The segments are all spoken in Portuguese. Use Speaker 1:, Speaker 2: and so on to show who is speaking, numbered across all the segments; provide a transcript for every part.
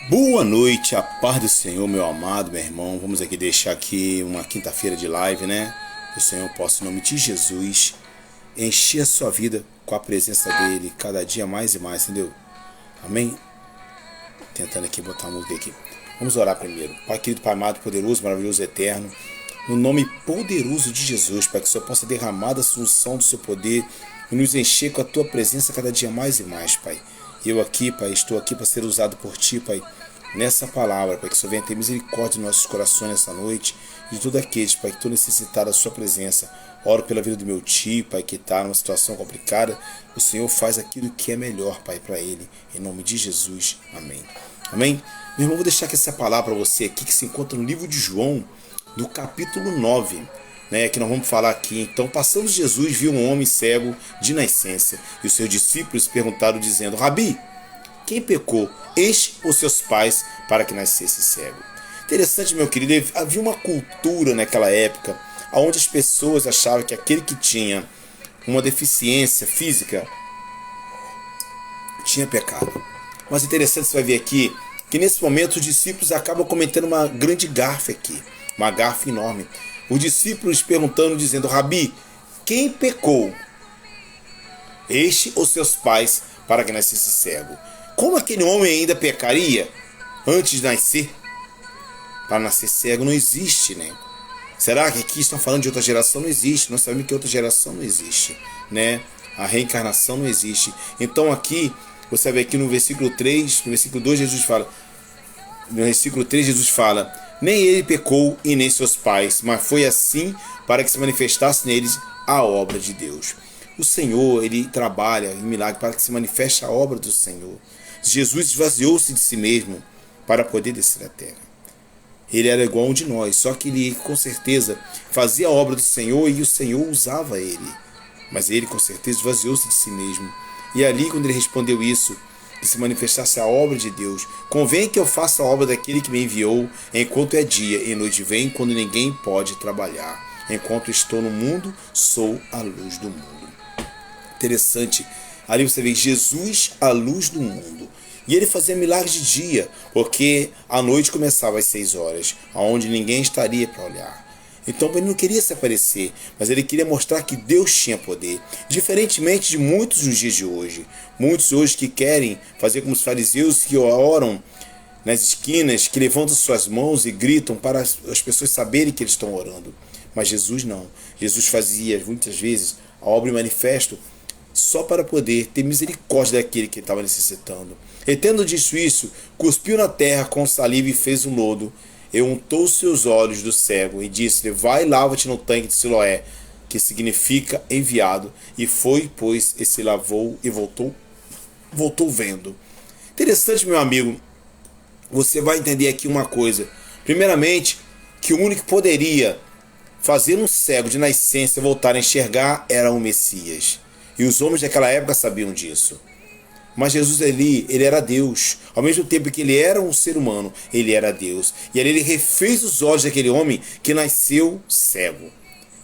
Speaker 1: Boa noite, a paz do Senhor, meu amado, meu irmão. Vamos aqui deixar aqui uma quinta-feira de live, né? Que o Senhor possa, em nome de Jesus, encher a sua vida com a presença dEle, cada dia mais e mais, entendeu? Amém? Tentando aqui botar a música aqui. Vamos orar primeiro. Pai querido, Pai amado, poderoso, maravilhoso, eterno, no nome poderoso de Jesus, para que o Senhor possa derramar da solução do seu poder e nos encher com a tua presença cada dia mais e mais, Pai. Eu aqui, Pai, estou aqui para ser usado por Ti, Pai, nessa palavra, Pai, que o Senhor venha ter misericórdia em nossos corações nessa noite, de todos aqueles, Pai, que estão necessitados da Sua presença. Oro pela vida do meu tio, Pai, que está numa situação complicada. O Senhor faz aquilo que é melhor, Pai, para ele. Em nome de Jesus. Amém. Amém? Meu irmão, vou deixar aqui essa palavra para você aqui, que se encontra no livro de João, do capítulo 9. Que nós vamos falar aqui. Então, passando Jesus, viu um homem cego de nascença, e os seus discípulos perguntaram, dizendo: Rabi, quem pecou, este ou seus pais, para que nascesse cego? Interessante, meu querido, havia uma cultura naquela época onde as pessoas achavam que aquele que tinha uma deficiência física tinha pecado. Mas interessante, você vai ver aqui que nesse momento os discípulos acabam cometendo uma grande gafe aqui, uma gafe enorme. Os discípulos perguntando, dizendo: Rabi, quem pecou, este ou seus pais, para que nascesse cego? Como aquele homem ainda pecaria antes de nascer? Para nascer cego não existe, né? Será que aqui estão falando de outra geração? Não existe. Nós sabemos que outra geração não existe, né? A reencarnação não existe. Então aqui, você vê aqui no versículo 3, no versículo 2, Jesus fala, no versículo 3 Jesus fala: nem ele pecou e nem seus pais, mas foi assim para que se manifestasse neles a obra de Deus. O Senhor, Ele trabalha em milagre para que se manifeste a obra do Senhor. Jesus esvaziou-se de si mesmo para poder descer à terra. Ele era igual a um de nós, só que ele com certeza fazia a obra do Senhor e o Senhor usava ele. Mas ele com certeza esvaziou-se de si mesmo. E ali, quando ele respondeu isso, que se manifestasse a obra de Deus: convém que eu faça a obra daquele que me enviou, enquanto é dia, e noite vem, quando ninguém pode trabalhar. Enquanto estou no mundo, sou a luz do mundo. Interessante, ali você vê Jesus, a luz do mundo. E ele fazia milagres de dia, porque a noite começava às 6 horas, onde ninguém estaria para olhar. Então ele não queria se aparecer, mas ele queria mostrar que Deus tinha poder. Diferentemente de muitos nos dias de hoje. Muitos hoje que querem fazer como os fariseus, que oram nas esquinas, que levantam suas mãos e gritam para as pessoas saberem que eles estão orando. Mas Jesus não. Jesus fazia muitas vezes a obra em manifesto só para poder ter misericórdia daquele que estava necessitando. E tendo dito isso, cuspiu na terra com saliva e fez um lodo, e untou seus olhos do cego, e disse-lhe: vai, lava-te no tanque de Siloé, que significa enviado. E foi, pois, e se lavou e voltou vendo. Interessante, meu amigo, você vai entender aqui uma coisa. Primeiramente, que o único que poderia fazer um cego de nascença voltar a enxergar era o Messias. E os homens daquela época sabiam disso. Mas Jesus ali, ele era Deus. Ao mesmo tempo que ele era um ser humano, ele era Deus. E ali ele refez os olhos daquele homem que nasceu cego.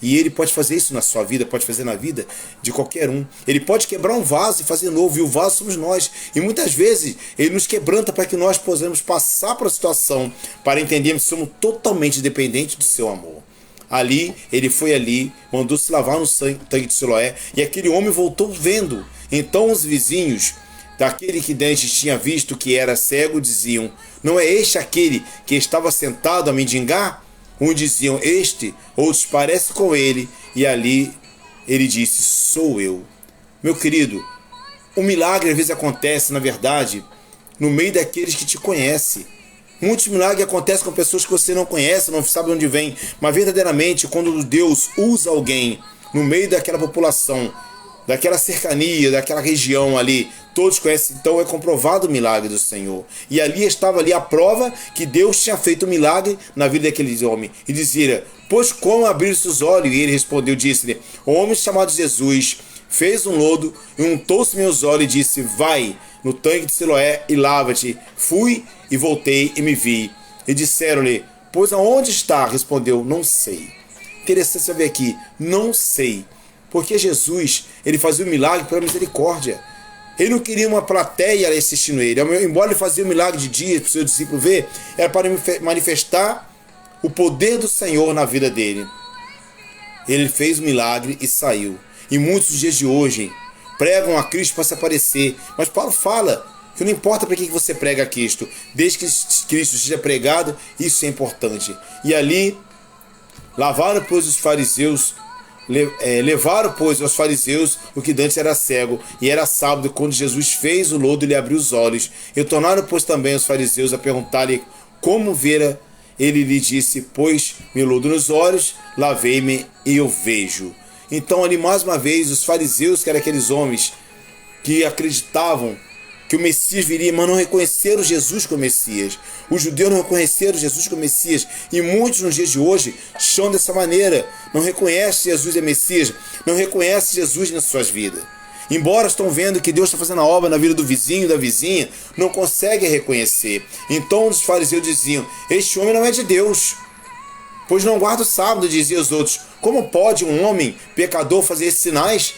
Speaker 1: E ele pode fazer isso na sua vida, pode fazer na vida de qualquer um. Ele pode quebrar um vaso e fazer novo, e o vaso somos nós. E muitas vezes ele nos quebranta para que nós possamos passar por a situação, para entendermos que somos totalmente dependentes do seu amor. Ali, ele foi ali, mandou se lavar no tanque de Siloé, e aquele homem voltou vendo. Então os vizinhos daquele que dantes tinha visto que era cego diziam: não é este aquele que estava sentado a mendigar? Uns diziam: este, outros: parece com ele. E ali ele disse: sou eu. Meu querido, o milagre às vezes acontece, na verdade, no meio daqueles que te conhecem. Muitos milagres acontecem com pessoas que você não conhece, não sabe onde vem. Mas verdadeiramente, quando Deus usa alguém no meio daquela população, daquela cercania, daquela região ali, todos conhecem, então é comprovado o milagre do Senhor. E ali estava ali a prova que Deus tinha feito um milagre na vida daqueles homens. E dizia: pois como abrir seus olhos? E ele respondeu, disse-lhe: o homem chamado Jesus fez um lodo e untou-se meus olhos e disse: vai no tanque de Siloé e lava-te. Fui e voltei e me vi. E disseram-lhe: pois aonde está? Respondeu: não sei. Interessante saber aqui, não sei. Porque Jesus, ele fazia o milagre pela misericórdia. Ele não queria uma plateia assistindo ele. Embora ele fazia um milagre de dia para o seu discípulo ver, era para manifestar o poder do Senhor na vida dele. Ele fez o milagre e saiu. E muitos dos dias de hoje pregam a Cristo para se aparecer. Mas Paulo fala que não importa para que você prega a Cristo, desde que Cristo seja pregado, isso é importante. E ali levaram, pois, aos fariseus o que dantes era cego, e era sábado quando Jesus fez o lodo e lhe abriu os olhos. Retornaram, pois, também os fariseus a perguntar-lhe como vira. Ele lhe disse: pois me lodo nos olhos, lavei-me e eu vejo. Então ali mais uma vez os fariseus, que eram aqueles homens que acreditavam que o Messias viria, mas não reconheceram Jesus como Messias. Os judeus não reconheceram Jesus como Messias. E muitos nos dias de hoje estão dessa maneira. Não reconhecem Jesus é Messias. Não reconhecem Jesus nas suas vidas. Embora estão vendo que Deus está fazendo a obra na vida do vizinho, da vizinha, não conseguem reconhecer. Então os fariseus diziam: este homem não é de Deus, pois não guarda o sábado. Diziam os outros: como pode um homem pecador fazer esses sinais?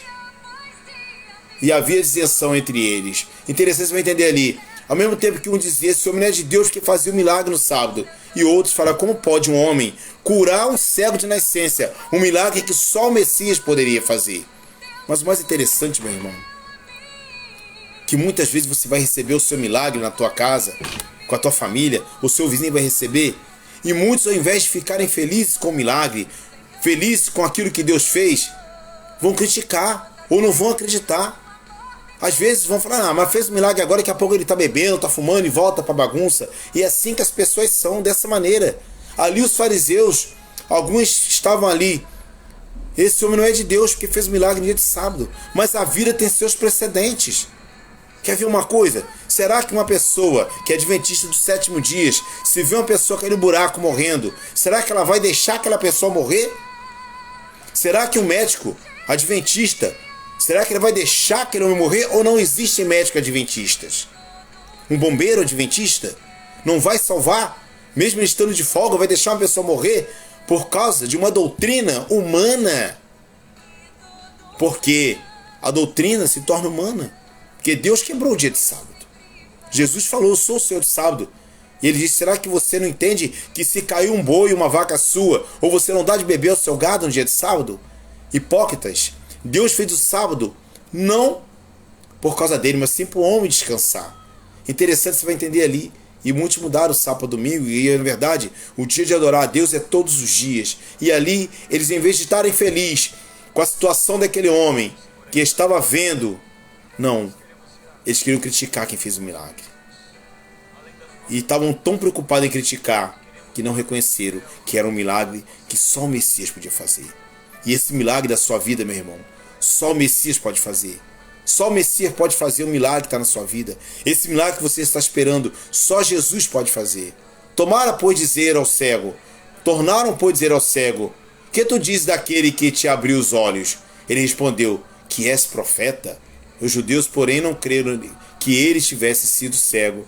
Speaker 1: E havia dissensão entre eles. Interessante, você vai entender ali. Ao mesmo tempo que um dizia: esse homem não é de Deus porque fazia um milagre no sábado. E outros falaram: como pode um homem curar um cego de nascença? Um milagre que só o Messias poderia fazer. Mas o mais interessante, meu irmão, que muitas vezes você vai receber o seu milagre na tua casa, com a tua família, o seu vizinho vai receber. E muitos, ao invés de ficarem felizes com o milagre, felizes com aquilo que Deus fez, vão criticar ou não vão acreditar. Às vezes vão falar: mas fez um milagre agora, daqui a pouco ele está bebendo, está fumando e volta para bagunça. E é assim que as pessoas são, dessa maneira. Ali os fariseus, alguns estavam ali: esse homem não é de Deus porque fez um milagre no dia de sábado. Mas a vida tem seus precedentes. Quer ver uma coisa? Será que uma pessoa que é adventista dos 7 dias, se vê uma pessoa cair no buraco morrendo, será que ela vai deixar aquela pessoa morrer? Será que um médico adventista, será que ele vai deixar aquele homem morrer? Ou não existem médicos adventistas? Um bombeiro adventista não vai salvar, mesmo ele estando de folga, vai deixar uma pessoa morrer por causa de uma doutrina humana? Porque a doutrina se torna humana. Porque Deus quebrou o dia de sábado. Jesus falou: eu sou o Senhor de sábado. E ele disse: será que você não entende que se caiu um boi, uma vaca sua, ou você não dá de beber ao seu gado no dia de sábado? Hipócritas, Deus fez o sábado não por causa dele, mas sim para o homem descansar. Interessante, você vai entender ali. E muitos mudaram o sábado para domingo. E na verdade, o dia de adorar a Deus é todos os dias. E ali, eles, em vez de estarem felizes com a situação daquele homem que estava vendo, não, eles queriam criticar quem fez o milagre. E estavam tão preocupados em criticar que não reconheceram que era um milagre que só o Messias podia fazer. E esse milagre da sua vida, meu irmão, só o Messias pode fazer. Só o Messias pode fazer o milagre que está na sua vida. Esse milagre que você está esperando, só Jesus pode fazer. Tornaram, pois, dizer ao cego: que tu dizes daquele que te abriu os olhos? Ele respondeu: que és profeta. Os judeus, porém, não creram que ele tivesse sido cego,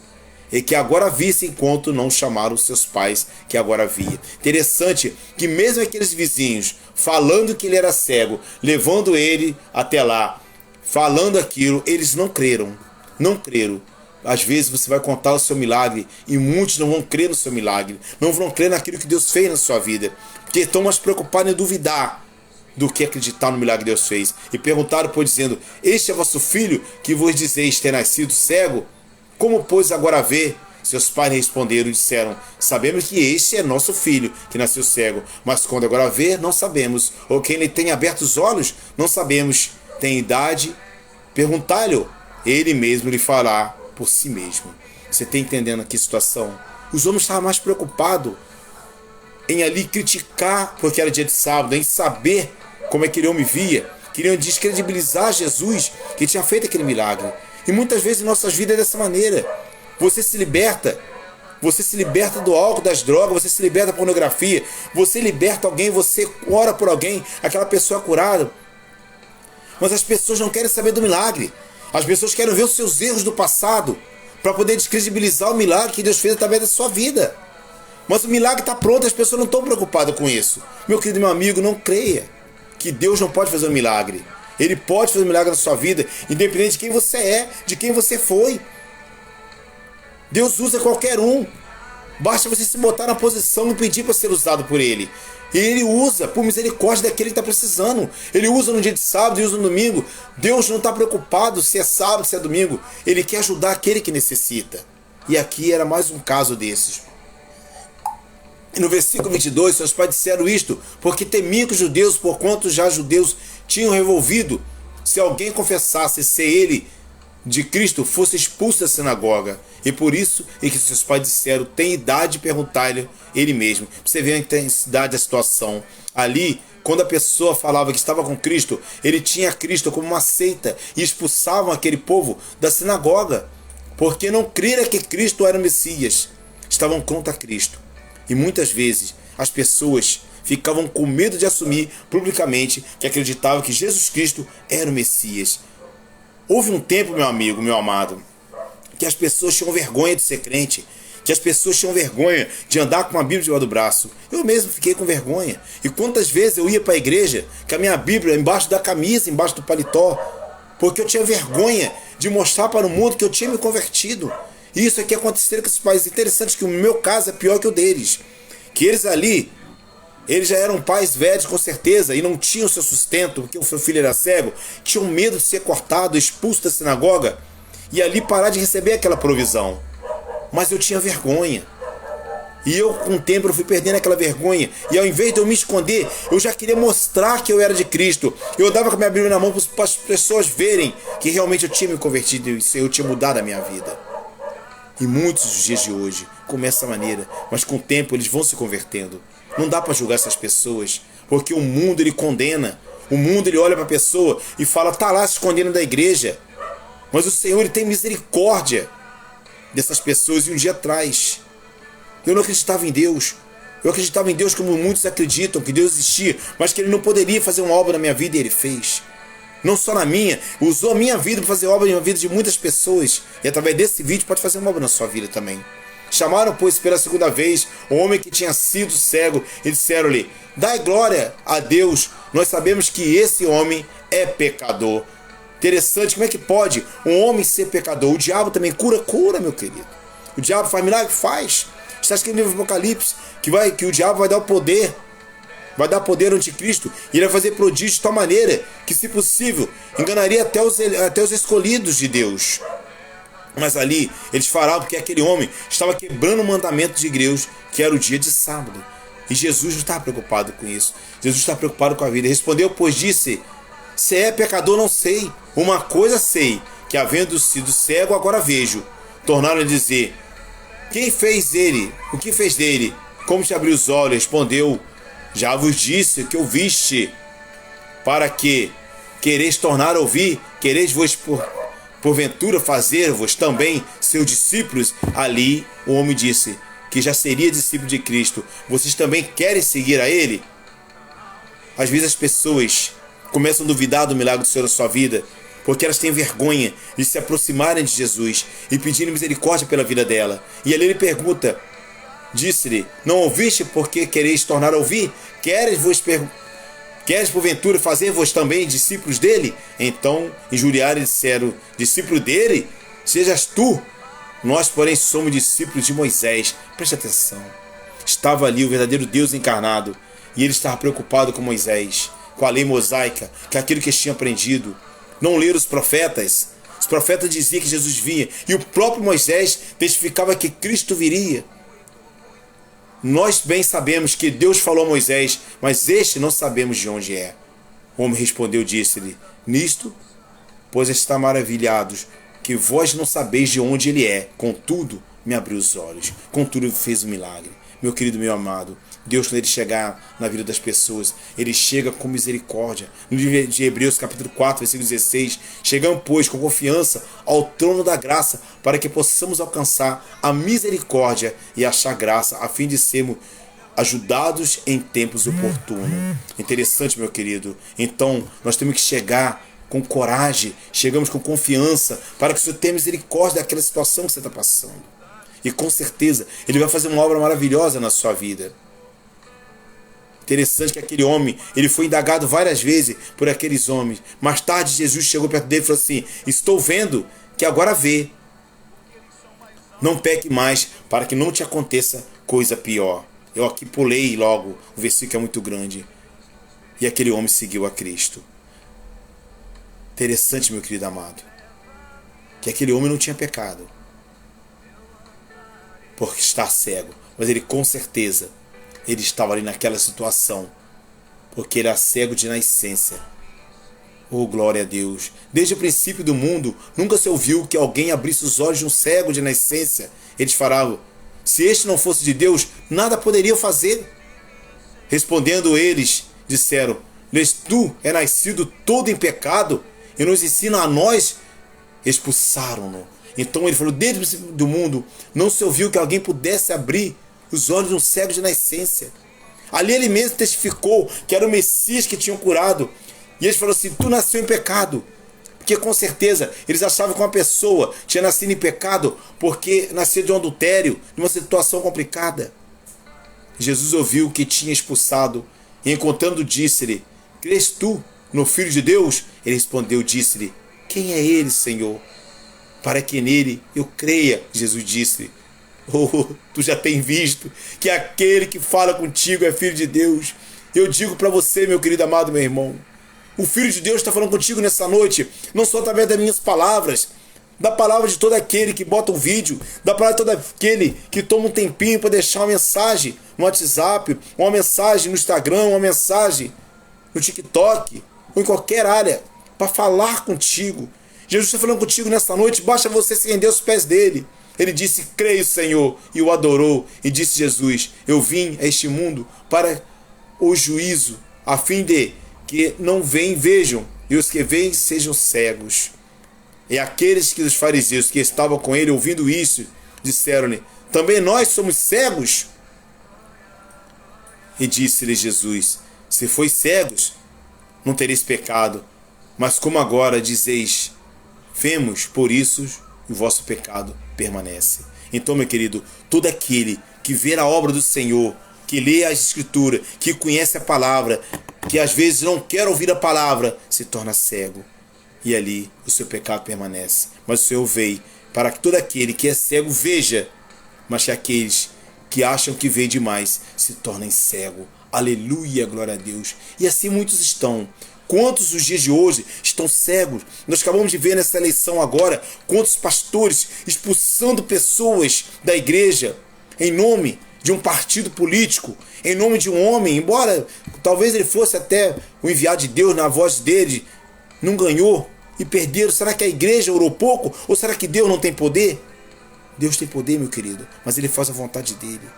Speaker 1: e que agora visse, enquanto não chamaram seus pais, que agora via. Interessante que mesmo aqueles vizinhos, falando que ele era cego, levando ele até lá, falando aquilo, eles não creram. Não creram. Às vezes você vai contar o seu milagre e muitos não vão crer no seu milagre. Não vão crer naquilo que Deus fez na sua vida. Porque estão mais preocupados em duvidar do que acreditar no milagre que Deus fez. E perguntaram, pois, dizendo: este é vosso filho, que vos dizeis ter nascido cego? Como, pois, agora vê? Seus pais responderam e disseram: sabemos que este é nosso filho, que nasceu cego. Mas quando agora vê, não sabemos. Ou quem lhe tem aberto os olhos, não sabemos. Tem idade? Perguntai-lhe, ele mesmo lhe fará por si mesmo. Você está entendendo aqui a situação? Os homens estavam mais preocupados em ali criticar porque era dia de sábado, em saber como aquele homem via. Queriam descredibilizar Jesus, que tinha feito aquele milagre. E muitas vezes em nossas vidas é dessa maneira. Você se liberta do álcool, das drogas, você se liberta da pornografia, você liberta alguém, você ora por alguém, aquela pessoa é curada. Mas as pessoas não querem saber do milagre. As pessoas querem ver os seus erros do passado para poder descredibilizar o milagre que Deus fez através da sua vida. Mas o milagre está pronto, as pessoas não estão preocupadas com isso. Meu querido, meu amigo, não creia que Deus não pode fazer um milagre. Ele pode fazer um milagre na sua vida, independente de quem você é, de quem você foi. Deus usa qualquer um. Basta você se botar na posição e pedir para ser usado por Ele. E Ele usa por misericórdia daquele que está precisando. Ele usa no dia de sábado e usa no domingo. Deus não está preocupado se é sábado, se é domingo. Ele quer ajudar aquele que necessita. E aqui era mais um caso desses. E no versículo 22, seus pais disseram isto, porque temiam que os judeus, porquanto já os judeus tinham revolvido, se alguém confessasse ser ele de Cristo, fosse expulso da sinagoga. E por isso é que seus pais disseram, tem idade de perguntar-lhe ele mesmo. Você vê a intensidade da situação. Ali, quando a pessoa falava que estava com Cristo, ele tinha Cristo como uma seita e expulsavam aquele povo da sinagoga, porque não creram que Cristo era o Messias. Estavam contra Cristo. E muitas vezes as pessoas ficavam com medo de assumir publicamente que acreditavam que Jesus Cristo era o Messias. Houve um tempo, meu amigo, meu amado, que as pessoas tinham vergonha de ser crente, que as pessoas tinham vergonha de andar com uma Bíblia debaixo do braço. Eu mesmo fiquei com vergonha. E quantas vezes eu ia para a igreja com a minha Bíblia embaixo da camisa, embaixo do paletó, porque eu tinha vergonha de mostrar para o mundo que eu tinha me convertido. E isso aqui aconteceu com esses pais. Interessante que o meu caso é pior que o deles. Que eles ali, eles já eram pais velhos com certeza e não tinham seu sustento, porque o seu filho era cego, tinham medo de ser cortado, expulso da sinagoga e ali parar de receber aquela provisão. Mas eu tinha vergonha. E eu, com o tempo, eu fui perdendo aquela vergonha. E ao invés de eu me esconder, eu já queria mostrar que eu era de Cristo. Eu dava com a minha Bíblia na mão para as pessoas verem que realmente eu tinha me convertido e eu tinha mudado a minha vida. E muitos dos dias de hoje começam dessa maneira, mas com o tempo eles vão se convertendo. Não dá para julgar essas pessoas, porque o mundo ele condena. O mundo ele olha para a pessoa e fala, tá lá se escondendo da igreja. Mas o Senhor ele tem misericórdia dessas pessoas. E um dia atrás, eu não acreditava em Deus. Eu acreditava em Deus como muitos acreditam, que Deus existia, mas que Ele não poderia fazer uma obra na minha vida, e Ele fez. Não só na minha, usou a minha vida para fazer obra na vida de muitas pessoas. E através desse vídeo pode fazer uma obra na sua vida também. Chamaram, pois, pela segunda vez o homem que tinha sido cego e disseram-lhe, dai glória a Deus, nós sabemos que esse homem é pecador. Interessante, como é que pode um homem ser pecador? O diabo também cura, meu querido. O diabo faz milagre? Faz. Está escrito no livro do Apocalipse que o diabo vai dar o poder. Vai dar poder ao anticristo. E ele vai fazer prodígios de tal maneira que, se possível, enganaria até os escolhidos de Deus. Mas ali eles falavam porque aquele homem estava quebrando o mandamento de Deus, que era o dia de sábado. E Jesus não estava preocupado com isso. Jesus está preocupado com a vida. Ele respondeu, pois disse, se é pecador não sei. Uma coisa sei, que havendo sido cego agora vejo. Tornaram a dizer, quem fez ele? O que fez dele? Como te abriu os olhos? Respondeu, já vos disse que ouviste, para que quereis tornar a ouvir, quereis vos porventura fazer-vos também seus discípulos. Ali o homem disse que já seria discípulo de Cristo. Vocês também querem seguir a Ele? Às vezes as pessoas começam a duvidar do milagre do Senhor na sua vida, porque elas têm vergonha de se aproximarem de Jesus e pedirem misericórdia pela vida dela. E ali ele pergunta, disse-lhe, não ouviste porque quereis tornar a ouvir? Queres porventura fazer-vos também discípulos dele? Então injuriaram e disseram, discípulo dele? Sejas tu. Nós, porém, somos discípulos de Moisés. Preste atenção. Estava ali o verdadeiro Deus encarnado e ele estava preocupado com Moisés, com a lei mosaica, que é aquilo que eles tinham aprendido. Não leram os profetas. Os profetas diziam que Jesus vinha e o próprio Moisés testificava que Cristo viria. Nós bem sabemos que Deus falou a Moisés, mas este não sabemos de onde é. O homem respondeu, disse-lhe, nisto, pois está maravilhados, que vós não sabeis de onde ele é. Contudo, me abriu os olhos. Contudo, fez um milagre. Meu querido, meu amado, Deus, quando Ele chegar na vida das pessoas, Ele chega com misericórdia. No livro de Hebreus, capítulo 4, versículo 16, chegamos, pois, com confiança ao trono da graça, para que possamos alcançar a misericórdia e achar graça, a fim de sermos ajudados em tempos oportunos. Interessante, meu querido. Então, nós temos que chegar com coragem, chegamos com confiança, para que o Senhor tenha misericórdia daquela situação que você está passando. E com certeza, Ele vai fazer uma obra maravilhosa na sua vida. Interessante que aquele homem, ele foi indagado várias vezes por aqueles homens. Mais tarde, Jesus chegou perto dele e falou assim: estou vendo que agora vê. Não peque mais, para que não te aconteça coisa pior. Eu aqui pulei logo, o versículo é muito grande. E aquele homem seguiu a Cristo. Interessante, meu querido amado, que aquele homem não tinha pecado por estar cego, mas ele com certeza, ele estava ali naquela situação, porque ele era cego de nascença. Oh, glória a Deus! Desde o princípio do mundo, nunca se ouviu que alguém abrisse os olhos de um cego de nascença. Eles falavam: se este não fosse de Deus, nada poderia fazer. Respondendo eles, disseram: lês tu é nascido todo em pecado e nos ensina a nós? Expulsaram-no. Então ele falou: desde o princípio do mundo, não se ouviu que alguém pudesse abrir os olhos de um cego de nascença. Ali ele mesmo testificou que era o Messias que tinham curado. E eles falaram assim: tu nasceu em pecado. Porque com certeza eles achavam que uma pessoa tinha nascido em pecado porque nasceu de um adultério, de uma situação complicada. Jesus ouviu que tinha expulsado e encontrando disse-lhe: crês tu no Filho de Deus? Ele respondeu, disse-lhe: quem é ele, Senhor, para que nele eu creia? Jesus disse: oh, tu já tem visto que aquele que fala contigo é Filho de Deus. Eu digo para você, meu querido amado, meu irmão, o Filho de Deus está falando contigo nessa noite, não só através das minhas palavras, da palavra de todo aquele que bota um vídeo, da palavra de todo aquele que toma um tempinho para deixar uma mensagem no WhatsApp, uma mensagem no Instagram, uma mensagem no TikTok, ou em qualquer área, para falar contigo. Jesus está falando contigo nessa noite, basta você se render aos pés dele. Ele disse: creio, Senhor, e o adorou. E disse Jesus: eu vim a este mundo para o juízo, a fim de que não veem, vejam, e os que veem sejam cegos. E aqueles que os fariseus que estavam com ele, ouvindo isso, disseram-lhe: também nós somos cegos? E disse-lhe Jesus: se fois cegos, não tereis pecado, mas como agora dizeis, vemos, por isso o vosso pecado permanece. Então, meu querido, todo aquele que vê a obra do Senhor, que lê as Escrituras, que conhece a palavra, que às vezes não quer ouvir a palavra, se torna cego. E ali o seu pecado permanece. Mas o Senhor veio para que todo aquele que é cego veja, mas que aqueles que acham que vê demais se tornem cego. Aleluia, glória a Deus. E assim muitos estão. Quantos os dias de hoje estão cegos? Nós acabamos de ver nessa eleição agora quantos pastores expulsando pessoas da igreja em nome de um partido político, em nome de um homem, embora talvez ele fosse até o enviado de Deus na voz dele, não ganhou e perderam. Será que a igreja orou pouco? Ou será que Deus não tem poder? Deus tem poder, meu querido, mas ele faz a vontade dele.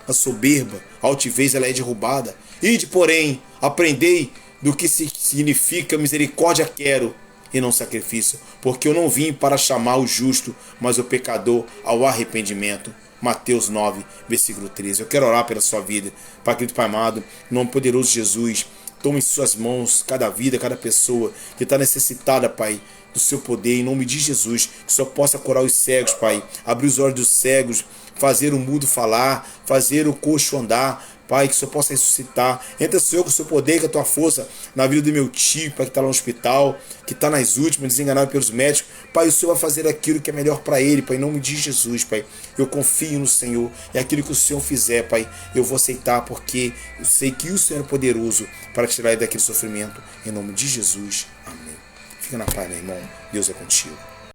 Speaker 1: A soberba, a altivez, ela é derrubada. Ide, porém, aprendei do que significa misericórdia quero e não sacrifício, porque eu não vim para chamar o justo, mas o pecador ao arrependimento. Mateus 9, versículo 13. Eu quero orar pela sua vida. Pai querido, Pai amado, em nome poderoso de Jesus, tome em suas mãos cada vida, cada pessoa que está necessitada, Pai, do seu poder, em nome de Jesus, que o Senhor possa curar os cegos, Pai, abrir os olhos dos cegos, fazer o mudo falar, fazer o coxo andar, Pai, que o Senhor possa ressuscitar. Entra, Senhor, com o seu poder, com a tua força na vida do meu tio, Pai, que está lá no hospital, que está nas últimas, desenganado pelos médicos. Pai, o Senhor vai fazer aquilo que é melhor para ele, Pai, em nome de Jesus, Pai. Eu confio no Senhor, e aquilo que o Senhor fizer, Pai, eu vou aceitar, porque eu sei que o Senhor é poderoso para tirar ele daquele sofrimento. Em nome de Jesus, amém. Fica na paz, meu irmão. Deus é contigo.